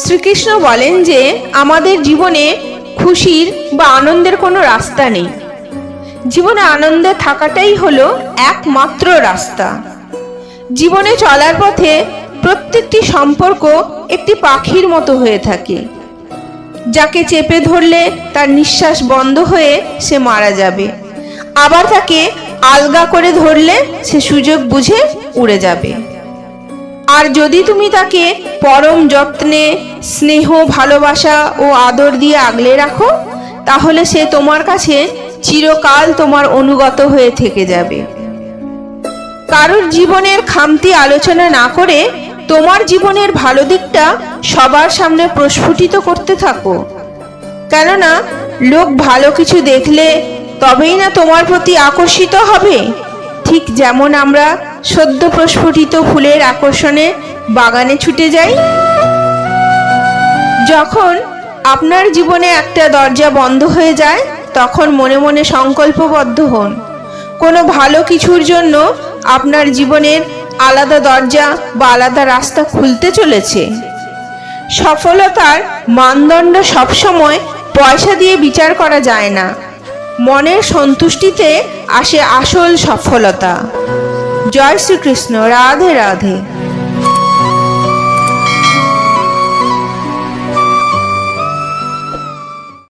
শ্রীকৃষ্ণ বলেন যে আমাদের জীবনে খুশির বা আনন্দের কোনো রাস্তা নেই। জীবনে আনন্দে থাকাটাই হলো একমাত্র রাস্তা। জীবনে চলার পথে প্রত্যেকটি সম্পর্ক একটি পাখির মতো হয়ে থাকে, যাকে চেপে ধরলে তার নিঃশ্বাস বন্ধ হয়ে সে মারা যাবে, আবার তাকে আলগা করে ধরলে সে সুযোগ বুঝে উড়ে যাবে। আর যদি তুমি তাকে পরম যত্নে, স্নেহ, ভালোবাসা ও আদর দিয়ে আগলে রাখো, তাহলে সে তোমার কাছে চিরকাল তোমার অনুগত হয়ে থেকে যাবে। কারোর জীবনের খামতি আলোচনা না করে তোমার জীবনের ভালো দিকটা সবার সামনে প্রস্ফুটিত করতে থাকো। কেননা লোক ভালো কিছু দেখলে তবেই না তোমার প্রতি আকর্ষিত হবে। ঠিক যেমন আমরা সদ্য প্রস্ফুটিত ফুলের আকর্ষণে বাগানে ছুটে যাই। যখন আপনার জীবনে একটা দরজা বন্ধ হয়ে যায়, তখন মনে মনে সংকল্পবদ্ধ হন কোনো ভালো কিছুর জন্য আপনার জীবনের আলাদা দরজা বা আলাদা রাস্তা খুলতে চলেছে। সফলতার মানদণ্ড সবসময় পয়সা দিয়ে বিচার করা যায় না। মনের সন্তুষ্টিতে আসে আসল সফলতা। জয় শ্রীকৃষ্ণ। রাধে রাধে।